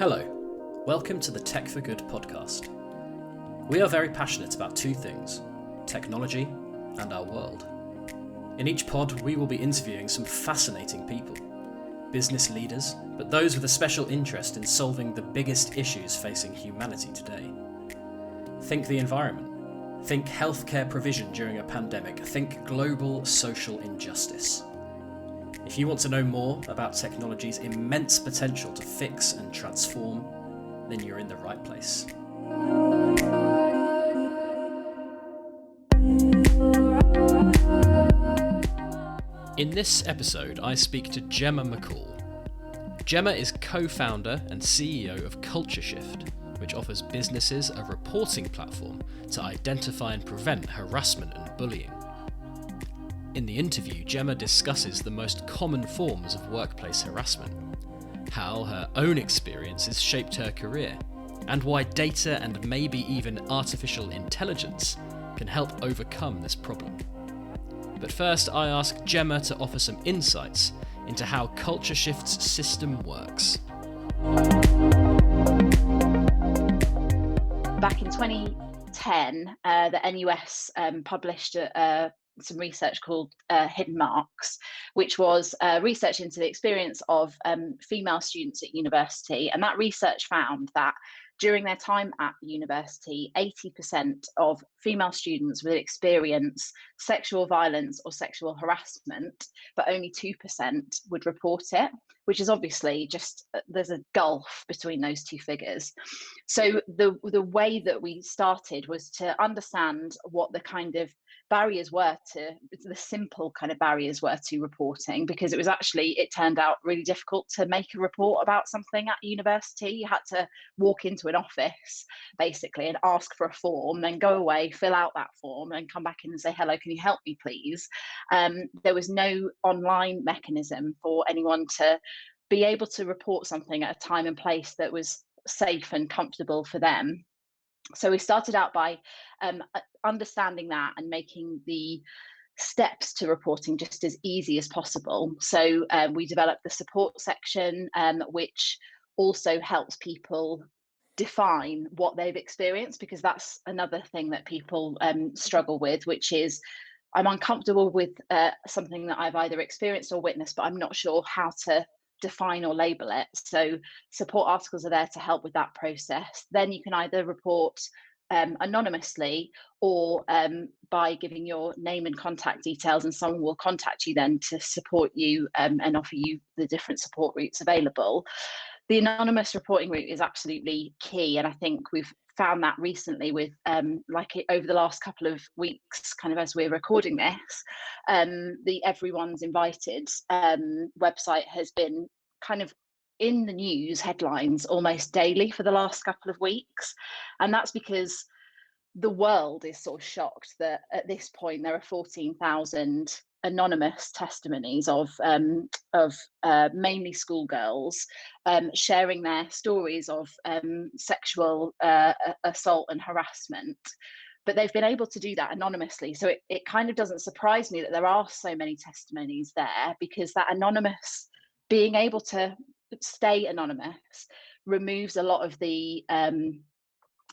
Hello, welcome to the Tech for Good podcast. We are very passionate about two things, technology and our world. In each pod, we will be interviewing some fascinating people, business leaders, but those with a special interest in solving the biggest issues facing humanity today. Think the environment, think healthcare provision during a pandemic, think global social injustice. If you want to know more about technology's immense potential to fix and transform, then you're in the right place. In this episode, I speak to Gemma McCall. Gemma is co-founder and CEO of Culture Shift, which offers businesses a reporting platform to identify and prevent harassment and bullying. In the interview, Gemma discusses the most common forms of workplace harassment, how her own experiences shaped her career, and why data and maybe even artificial intelligence can help overcome this problem. But first, I ask Gemma to offer some insights into how Culture Shift's system works. Back in 2010, the NUS published some research called Hidden Marks, which was research into the experience of female students at university. And that research found that during their time at university, 80% of female students would experience sexual violence or sexual harassment, but only 2% would report it, which is obviously just, there's a gulf between those two figures. So the way that we started was to understand what the kind of barriers were to, the simple kind of barriers were to reporting, because it turned out really difficult to make a report about something at university. You had to walk into an office basically and ask for a form, then go away, fill out that form, and come back in and say, hello, can you help me please? There was no online mechanism for anyone to be able to report something at a time and place that was safe and comfortable for them. So we started out by understanding that and making the steps to reporting just as easy as possible. So we developed the support section, which also helps people define what they've experienced, because that's another thing that people struggle with, which is, I'm uncomfortable with something that I've either experienced or witnessed, but I'm not sure how to define or label it. So support articles are there to help with that process. Then you can either report anonymously or by giving your name and contact details, and someone will contact you then to support you and offer you the different support routes available. The anonymous reporting route is absolutely key, and I think we've found that recently with over the last couple of weeks, kind of as we're recording this, the Everyone's Invited website has been kind of in the news headlines almost daily for the last couple of weeks. And that's because the world is sort of shocked that at this point there are 14,000 anonymous testimonies of mainly schoolgirls sharing their stories of sexual assault and harassment. But they've been able to do that anonymously. So it kind of doesn't surprise me that there are so many testimonies there, because that anonymous, being able to stay anonymous, removes a lot of the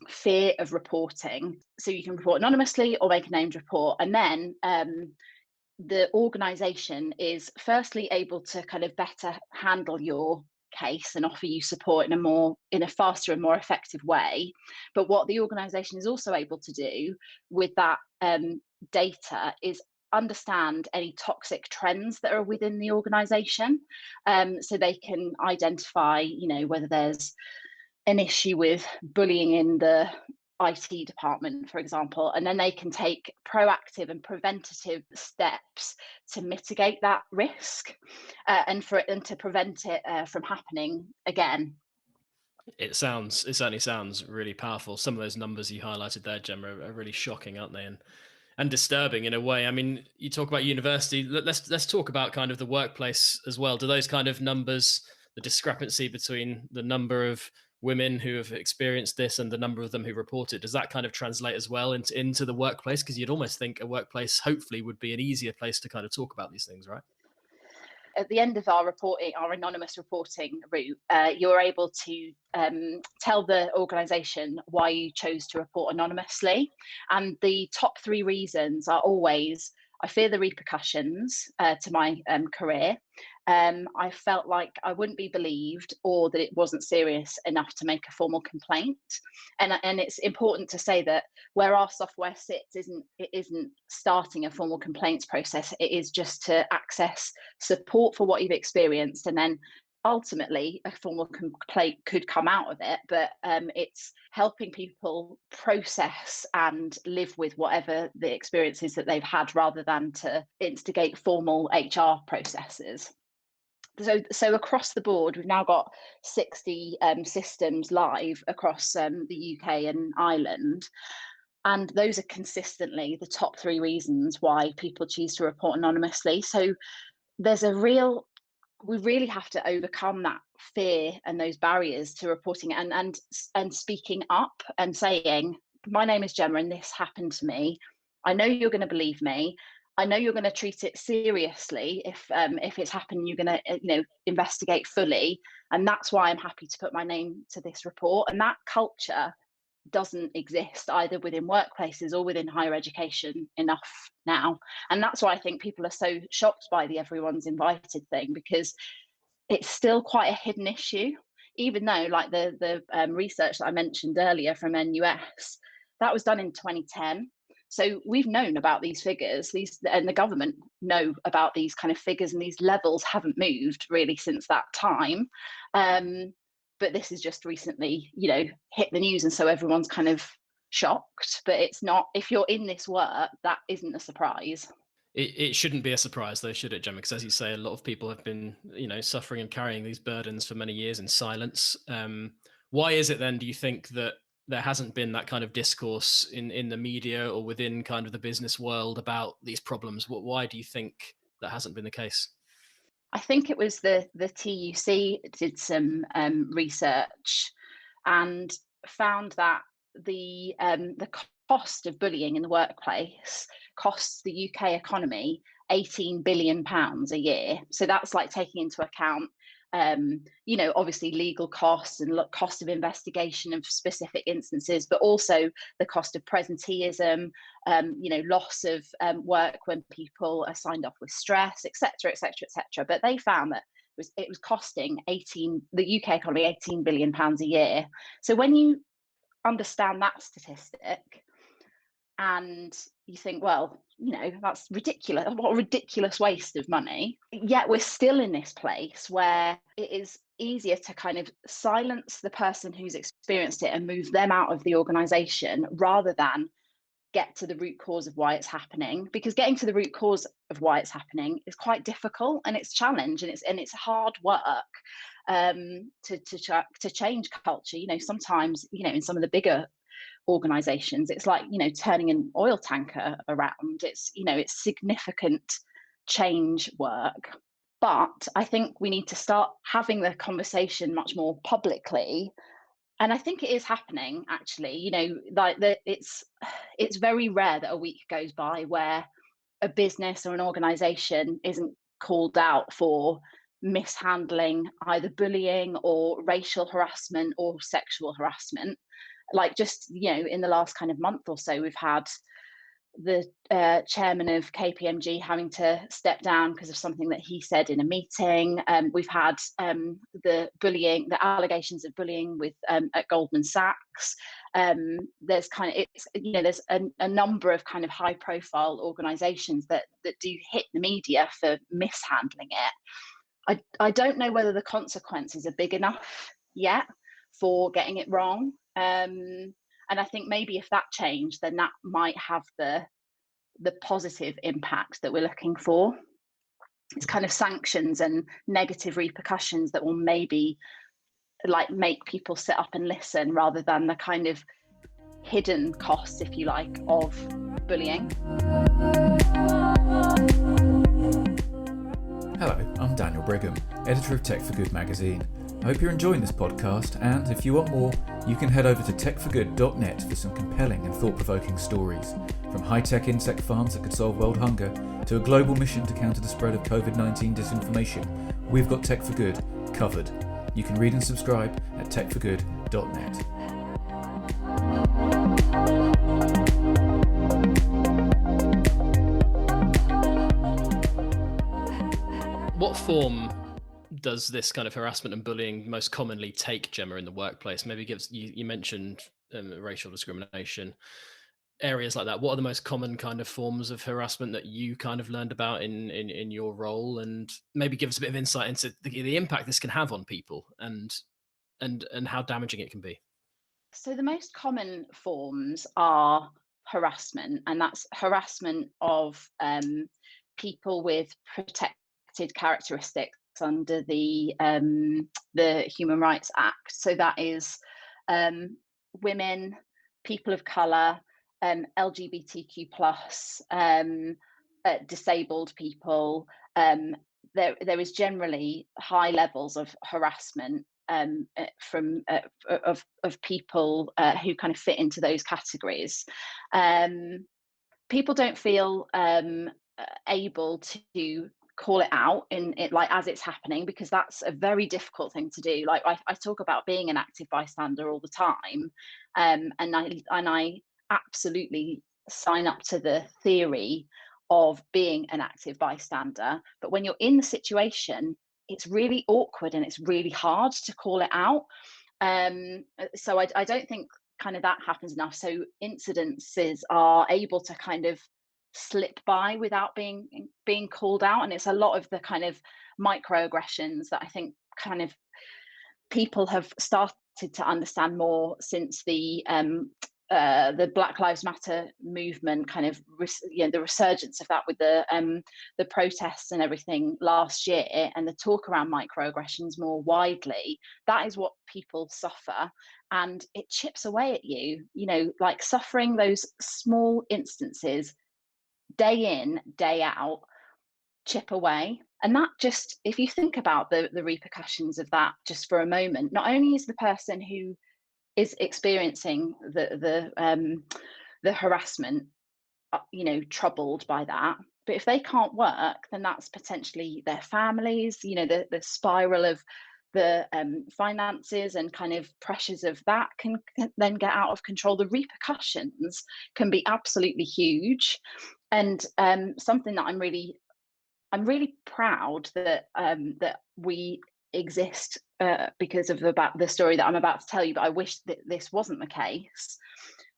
fear of reporting. So you can report anonymously or make a named report. And then the organisation is firstly able to kind of better handle your case and offer you support in a faster and more effective way. But what the organisation is also able to do with that data is understand any toxic trends that are within the organisation, so they can identify, whether there's an issue with bullying in the IT department, for example, and then they can take proactive and preventative steps to mitigate that risk and to prevent it from happening again. It certainly sounds really powerful. Some of those numbers you highlighted there, Gemma, are really shocking, aren't they? And disturbing in a way. I mean, you talk about university. Let's talk about kind of the workplace as well. Do those kind of numbers, the discrepancy between the number of women who have experienced this and the number of them who report it, does that kind of translate as well into the workplace? Because you'd almost think a workplace hopefully would be an easier place to kind of talk about these things, right? at the end of our reporting, our anonymous reporting route, you're able to tell the organisation why you chose to report anonymously. And the top 3 reasons are always: I fear the repercussions to my career. I felt like I wouldn't be believed, or that it wasn't serious enough to make a formal complaint. And it's important to say that where our software sits isn't starting a formal complaints process. It is just to access support for what you've experienced, and then ultimately a formal complaint could come out of it. But it's helping people process and live with whatever the experiences that they've had, rather than to instigate formal HR processes. So across the board, we've now got 60 systems live across the UK and Ireland. And those are consistently the top 3 reasons why people choose to report anonymously. So there's we really have to overcome that fear and those barriers to reporting and speaking up and saying, my name is Gemma and this happened to me. I know you're going to believe me. I know you're going to treat it seriously if it's happened. You're going to investigate fully, and that's why I'm happy to put my name to this report. And that culture doesn't exist either within workplaces or within higher education enough now. And that's why I think people are so shocked by the everyone's invited thing, because it's still quite a hidden issue, even though, like the research that I mentioned earlier from NUS, that was done in 2010. So we've known about these figures, and the government know about these kind of figures, and these levels haven't moved really since that time. But this has just recently, hit the news, and so everyone's kind of shocked. But it's not. If you're in this work, that isn't a surprise. It shouldn't be a surprise, though, should it, Gemma? Because as you say, a lot of people have been, suffering and carrying these burdens for many years in silence. Why is it then, do you think, that there hasn't been that kind of discourse in the media or within kind of the business world about these problems? Why do you think that hasn't been the case? I think it was the TUC did some research and found that the cost of bullying in the workplace costs the UK economy £18 billion a year. So that's like taking into account obviously legal costs and cost of investigation of specific instances, but also the cost of presenteeism, loss of work when people are signed off with stress, etc., etc., etc. But they found that it was costing the UK economy £18 billion a year. So when you understand that statistic, and you think, well, that's ridiculous. What a ridiculous waste of money. Yet we're still in this place where it is easier to kind of silence the person who's experienced it and move them out of the organisation, rather than get to the root cause of why it's happening. Because getting to the root cause of why it's happening is quite difficult, and it's challenge, and it's hard work to change culture. Sometimes, in some of the bigger organizations, it's like turning an oil tanker around. It's significant change work. But I think we need to start having the conversation much more publicly, and I think it is happening, actually. It's very rare that a week goes by where a business or an organization isn't called out for mishandling either bullying or racial harassment or sexual harassment. Like just, in the last kind of month or so, we've had the chairman of KPMG having to step down because of something that he said in a meeting. We've had the allegations of bullying at Goldman Sachs. There's there's a number of kind of high profile organisations that do hit the media for mishandling it. I don't know whether the consequences are big enough yet for getting it wrong. And I think maybe if that changed, then that might have the positive impact that we're looking for. It's kind of sanctions and negative repercussions that will maybe make people sit up and listen, rather than the kind of hidden costs, if you like, of bullying. Hello, I'm Daniel Brigham, editor of Tech for Good magazine. I hope you're enjoying this podcast, and if you want more, you can head over to techforgood.net for some compelling and thought-provoking stories. From high-tech insect farms that could solve world hunger to a global mission to counter the spread of COVID-19 disinformation, we've got Tech for Good covered. You can read and subscribe at techforgood.net. What form does this kind of harassment and bullying most commonly take, Gemma, in the workplace? Maybe you mentioned racial discrimination, areas like that. What are the most common kind of forms of harassment that you kind of learned about in your role, and maybe give us a bit of insight into the impact this can have on people and how damaging it can be? So the most common forms are harassment, and that's harassment of people with protected characteristics under the Human Rights Act. So that is women, people of colour, LGBTQ plus, disabled people. There is generally high levels of harassment from of people who kind of fit into those categories. People don't feel able to call it out in it, like as it's happening, because that's a very difficult thing to do. Like I talk about being an active bystander all the time, and I absolutely sign up to the theory of being an active bystander, but when you're in the situation, it's really awkward and it's really hard to call it out. So I don't think kind of that happens enough. So incidences are able to kind of slip by without being called out, and it's a lot of the kind of microaggressions that I think kind of people have started to understand more since the Black Lives Matter movement, kind of the resurgence of that with the protests and everything last year, and the talk around microaggressions more widely. That is what people suffer, and it chips away at you. You know, like suffering those small instances day in, day out, chip away. And that just, if you think about the repercussions of that just for a moment, not only is the person who is experiencing the harassment, troubled by that, but if they can't work, then that's potentially their families. The spiral of the finances and kind of pressures of that can then get out of control. The repercussions can be absolutely huge, and something that I'm really proud that that we exist because of the story that I'm about to tell you. But I wish that this wasn't the case.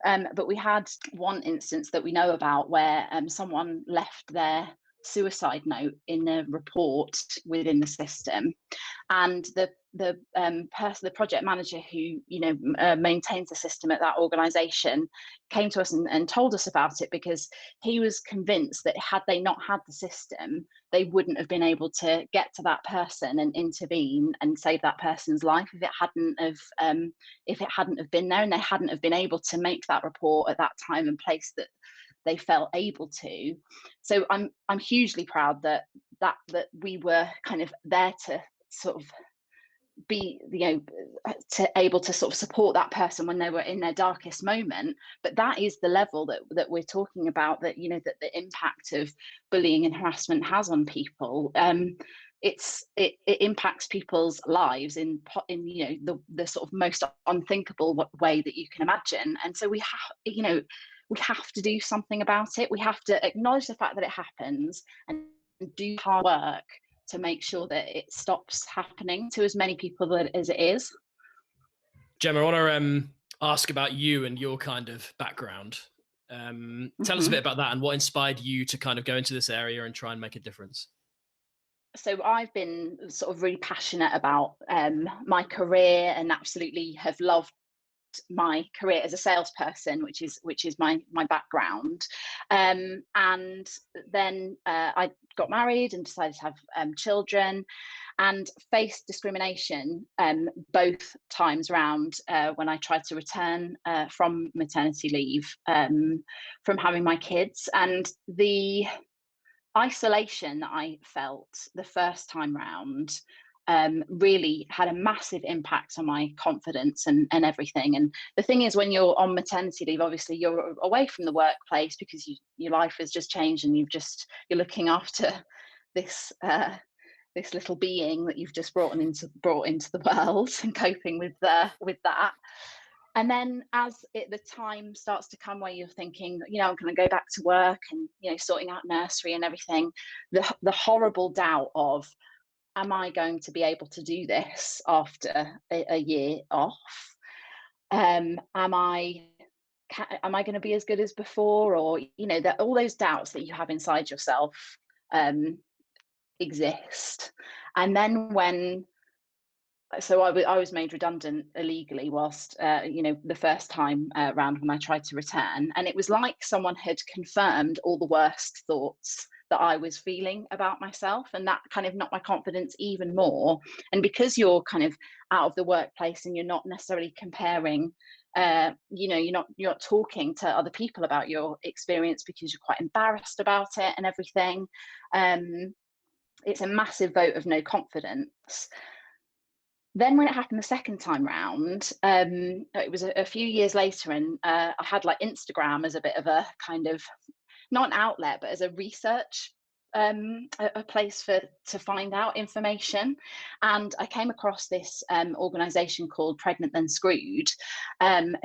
But we had one instance that we know about where someone left their suicide note in a report within the system, and the project manager who maintains the system at that organization came to us and told us about it, because he was convinced that had they not had the system, they wouldn't have been able to get to that person and intervene and save that person's life if it hadn't have been there, and they hadn't have been able to make that report at that time and place that they felt able to. So I'm hugely proud that we were kind of there to sort of be able to sort of support that person when they were in their darkest moment. But that is the level that we're talking about, that that the impact of bullying and harassment has on people. It impacts people's lives in the sort of most unthinkable way that you can imagine. And so we have to do something about it. We have to acknowledge the fact that it happens and do hard work to make sure that it stops happening to as many people as it is. Gemma, I want to ask about you and your kind of background. Tell us a bit about that and what inspired you to kind of go into this area and try and make a difference. So I've been sort of really passionate about my career, and absolutely have loved my career as a salesperson, which is my background. And then I got married and decided to have children, and faced discrimination both times round when I tried to return from maternity leave from having my kids. And the isolation that I felt the first time round really had a massive impact on my confidence and everything. And the thing is, when you're on maternity leave, obviously you're away from the workplace because your life has just changed, and you're looking after this this little being that you've just brought into the world, and coping with that. And then as the time starts to come where you're thinking, I'm going to go back to work and, sorting out nursery and everything, the horrible doubt of, am I going to be able to do this after a year off? Am I going to be as good as before? Or, that all those doubts that you have inside yourself exist. And then so I was made redundant illegally whilst, the first time round when I tried to return. And it was like someone had confirmed all the worst thoughts that I was feeling about myself. And that kind of knocked my confidence even more. And because you're kind of out of the workplace and you're not necessarily comparing, you're not talking to other people about your experience because you're quite embarrassed about it and everything. It's a massive vote of no confidence. Then when it happened the second time round, it was a few years later, and I had like Instagram as a bit of a kind of, not an outlet, but as a research, a place to find out information. And I came across this organisation called Pregnant Then Screwed,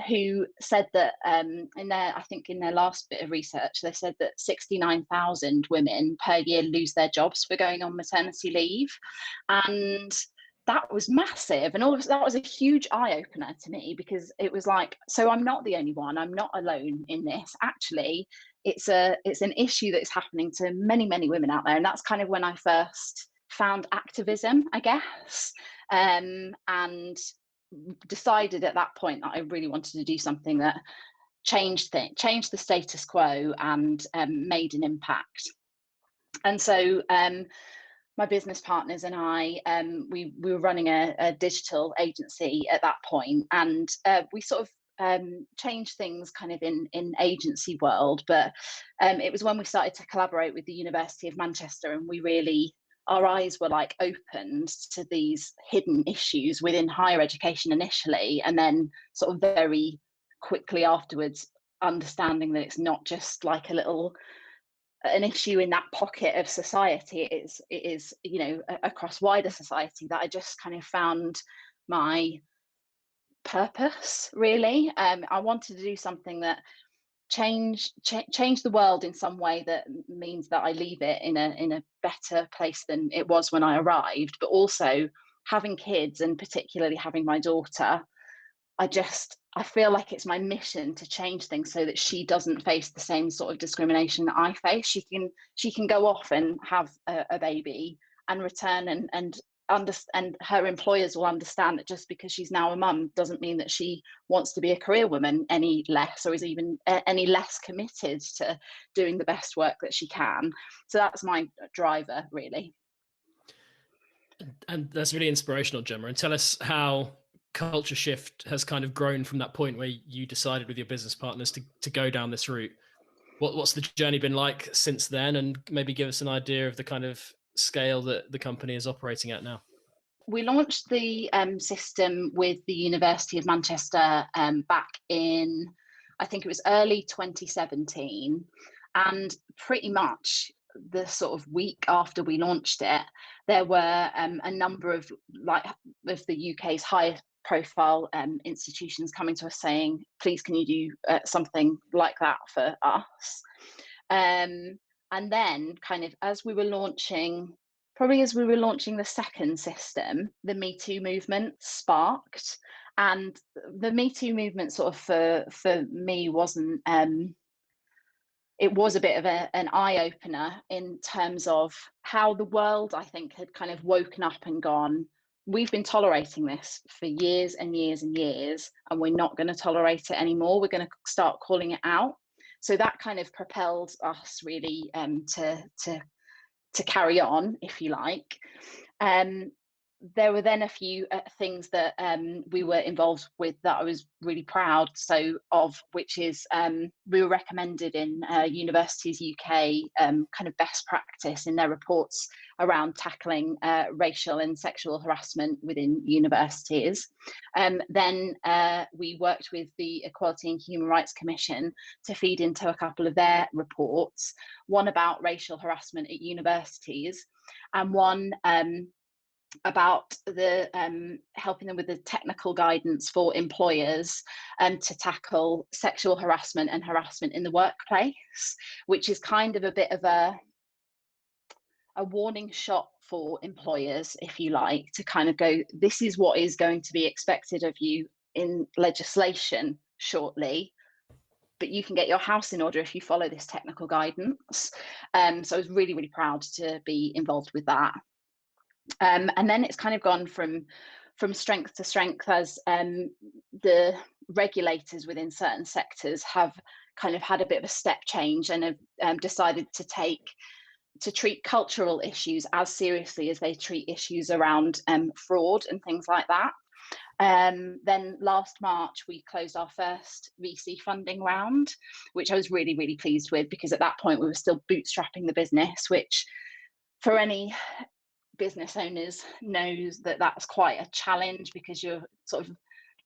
who said that I think in their last bit of research, they said that 69,000 women per year lose their jobs for going on maternity leave. And that was massive. And all of that was a huge eye-opener to me, because it was like, so I'm not the only one, I'm not alone in this. Actually, it's an issue that's happening to many, many women out there. And that's kind of when I first found activism, I guess, and decided at that point that I really wanted to do something that changed the status quo and made an impact. And so my business partners and I, we were running a digital agency at that point, and we sort of changed things kind of in agency world. But it was when we started to collaborate with the University of Manchester, and our eyes were like opened to these hidden issues within higher education initially, and then sort of very quickly afterwards understanding that it's not just like an issue in that pocket of society. It is across wider society, that I just kind of found my purpose, really. I wanted to do something that change the world in some way that means that I leave it in a better place than it was when I arrived. But also, having kids, and particularly having my daughter, I feel like it's my mission to change things so that she doesn't face the same sort of discrimination that I face. She can go off and have a baby and return, and her employers will understand that just because she's now a mum doesn't mean that she wants to be a career woman any less, or is even any less committed to doing the best work that she can. So that's my driver, really. And that's really inspirational, Gemma. And tell us how Culture Shift has kind of grown from that point where you decided with your business partners to go down this route. What's the journey been like since then? And maybe give us an idea of the kind of scale that the company is operating at now. We launched the system with the University of Manchester back in, I think it was early 2017. And pretty much the sort of week after we launched it, there were a number of the UK's highest profile institutions coming to us saying, please, can you do something like that for us? And then kind of as we were launching the second system, the Me Too movement sparked. And the Me Too movement sort of for me wasn't, it was a bit of an eye-opener in terms of how the world, I think, had kind of woken up and gone, we've been tolerating this for years and years and years, and we're not going to tolerate it anymore. We're going to start calling it out. So that kind of propelled us really to carry on, if you like. there were then a few things that we were involved with that I was really proud of, which is we were recommended in Universities UK kind of best practice in their reports around tackling racial and sexual harassment within universities. Then we worked with the Equality and Human Rights Commission to feed into a couple of their reports, one about racial harassment at universities and one about the helping them with the technical guidance for employers to tackle sexual harassment and harassment in the workplace, which is kind of a bit of a warning shot for employers, if you like, to kind of go, this is what is going to be expected of you in legislation shortly, but you can get your house in order if you follow this technical guidance. So I was really, really proud to be involved with that. And then it's kind of gone from strength to strength as the regulators within certain sectors have kind of had a bit of a step change and have decided to treat cultural issues as seriously as they treat issues around fraud and things like that. Then last March, we closed our first VC funding round, which I was really, really pleased with, because at that point we were still bootstrapping the business, which for any business owners knows that that's quite a challenge, because you're sort of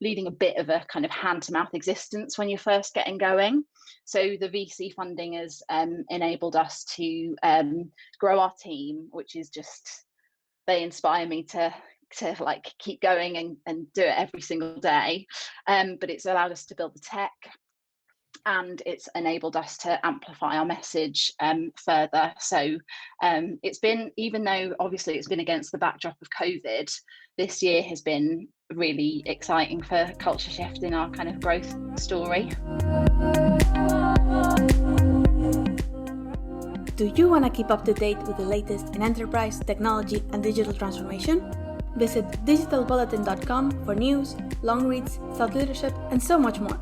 leading a bit of a kind of hand-to-mouth existence when you're first getting going. So the VC funding has enabled us to grow our team, which is just, they inspire me to like keep going and do it every single day. But it's allowed us to build the tech, and it's enabled us to amplify our message further. So it's been, even though obviously it's been against the backdrop of COVID, this year has been really exciting for Culture Shift in our kind of growth story. Do you want to keep up to date with the latest in enterprise, technology, and digital transformation? Visit digitalbulletin.com for news, long reads, thought leadership, and so much more.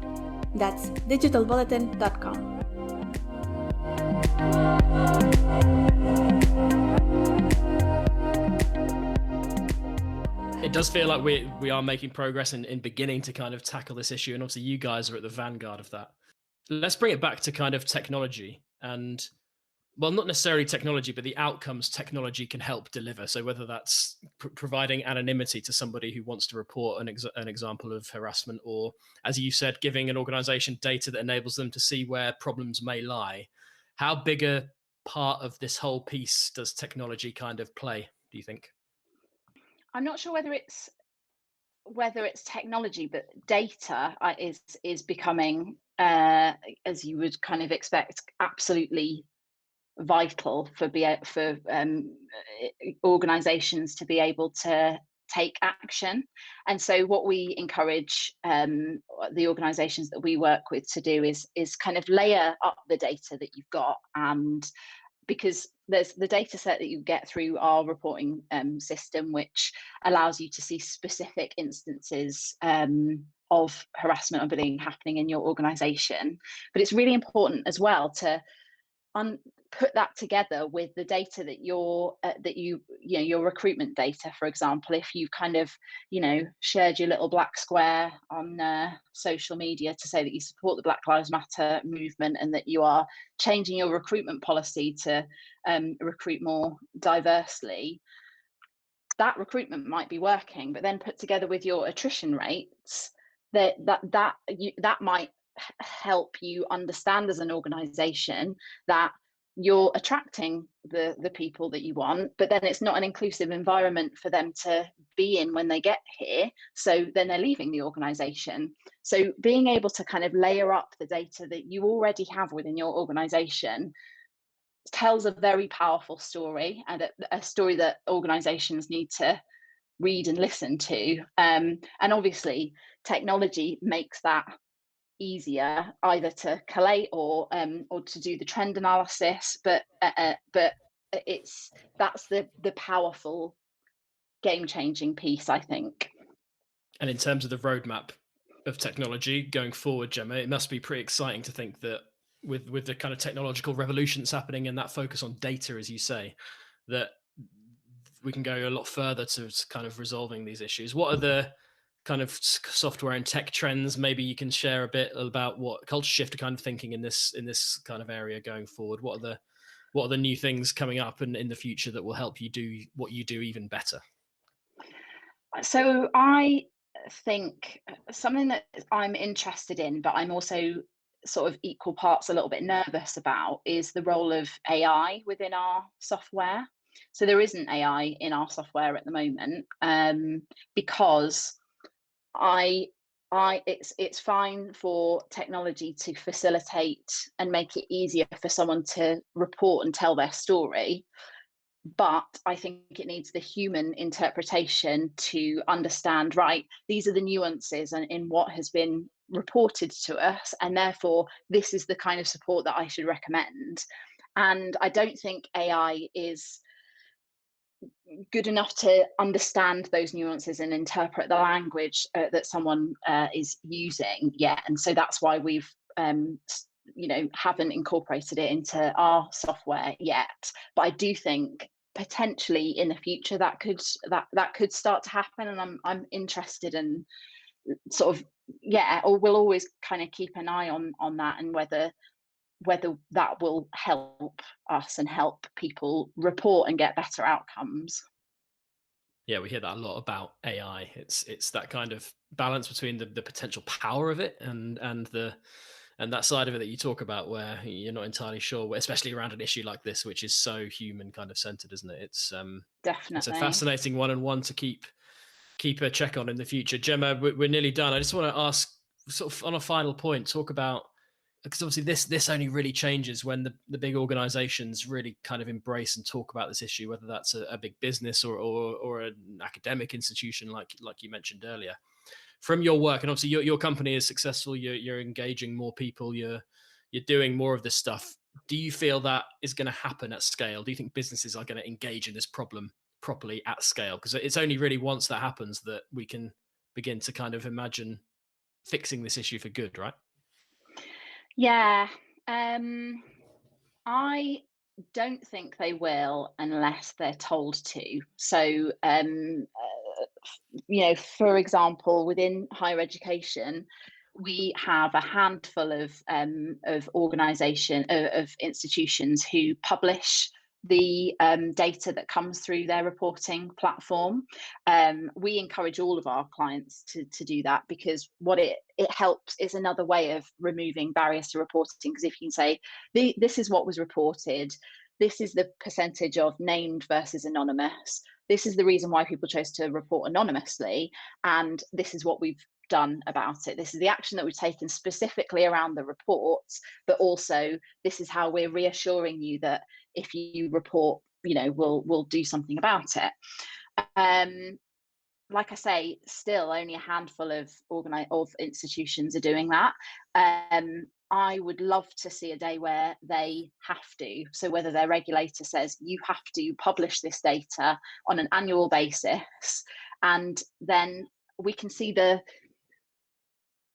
That's digitalbulletin.com. It does feel like we are making progress in beginning to kind of tackle this issue, and obviously you guys are at the vanguard of that. Let's bring it back to kind of technology, and well, not necessarily technology, but the outcomes technology can help deliver. So whether that's providing anonymity to somebody who wants to report an example of harassment, or, as you said, giving an organization data that enables them to see where problems may lie. How big a part of this whole piece does technology kind of play, do you think? I'm not sure whether it's technology, but data is becoming, as you would kind of expect, absolutely vital for organizations to be able to take action. And so what we encourage the organizations that we work with to do is kind of layer up the data that you've got, and because there's the data set that you get through our reporting system, which allows you to see specific instances of harassment or bullying happening in your organization. But it's really important as well to put that together with the data that your recruitment data. For example, if you kind of shared your little black square on social media to say that you support the Black Lives Matter movement and that you are changing your recruitment policy to recruit more diversely, that recruitment might be working, but then put together with your attrition rates, that might help you understand as an organization that you're attracting the people that you want, but then it's not an inclusive environment for them to be in when they get here, so then they're leaving the organization. So being able to kind of layer up the data that you already have within your organization tells a very powerful story, and a story that organizations need to read and listen to. And obviously technology makes that easier, either to collate or to do the trend analysis, but that's the powerful game-changing piece, I think. And in terms of the roadmap of technology going forward, Gemma, it must be pretty exciting to think that with the kind of technological revolution that's happening and that focus on data, as you say, that we can go a lot further to kind of resolving these issues. What are the kind of software and tech trends? Maybe you can share a bit about what Culture Shift are kind of thinking in this kind of area going forward. What are the new things coming up and in the future that will help you do what you do even better? So I think something that I'm interested in, but I'm also sort of equal parts a little bit nervous about, is the role of AI within our software. So there isn't AI in our software at the moment, because it's fine for technology to facilitate and make it easier for someone to report and tell their story. But I think it needs the human interpretation to understand, right, these are the nuances and in what has been reported to us, and therefore this is the kind of support that I should recommend. And I don't think AI is good enough to understand those nuances and interpret the language that someone is using yet. And so that's why we've haven't incorporated it into our software yet. But I do think potentially in the future that could start to happen, and I'm interested in sort of, or we'll always kind of keep an eye on that, and whether that will help us and help people report and get better outcomes. Yeah, we hear that a lot about AI. It's that kind of balance between the potential power of it and that side of it that you talk about, where you're not entirely sure, especially around an issue like this, which is so human kind of centered, isn't it? It's definitely, it's a fascinating one to keep a check on in the future. Gemma, we're nearly done. I just want to ask, sort of on a final point, talk about, because obviously this only really changes when the big organizations really kind of embrace and talk about this issue, whether that's a big business or an academic institution like you mentioned earlier. From your work, and obviously your company is successful, you're engaging more people, you're doing more of this stuff. Do you feel that is going to happen at scale? Do you think businesses are going to engage in this problem properly at scale? Because it's only really once that happens that we can begin to kind of imagine fixing this issue for good, right? Yeah, I don't think they will unless they're told to. So, for example, within higher education, we have a handful of institutions who publish the data that comes through their reporting platform. We encourage all of our clients to do that, because what it helps is another way of removing barriers to reporting. Because if you can say, this is what was reported, this is the percentage of named versus anonymous, this is the reason why people chose to report anonymously, and this is what we've done about it. This is the action that we've taken specifically around the reports, but also this is how we're reassuring you that if you report, we'll do something about it. Like I say, still only a handful of institutions are doing that. I would love to see a day where they have to. So whether their regulator says you have to publish this data on an annual basis, and then we can see the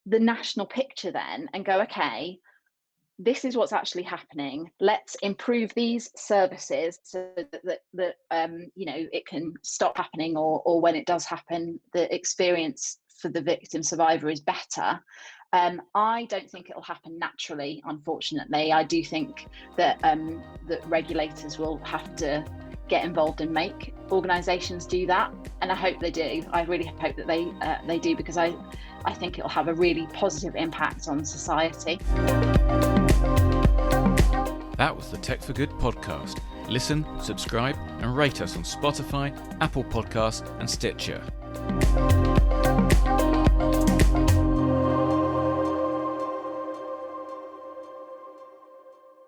national picture then and go, okay, this is what's actually happening. Let's improve these services so that it can stop happening, or when it does happen, the experience for the victim survivor is better. I don't think it'll happen naturally, unfortunately. I do think that that regulators will have to get involved and make organisations do that, and I hope they do. I really hope that they do, because I think it'll have a really positive impact on society. That was the Tech for Good podcast. Listen, subscribe and rate us on Spotify, Apple Podcasts and Stitcher.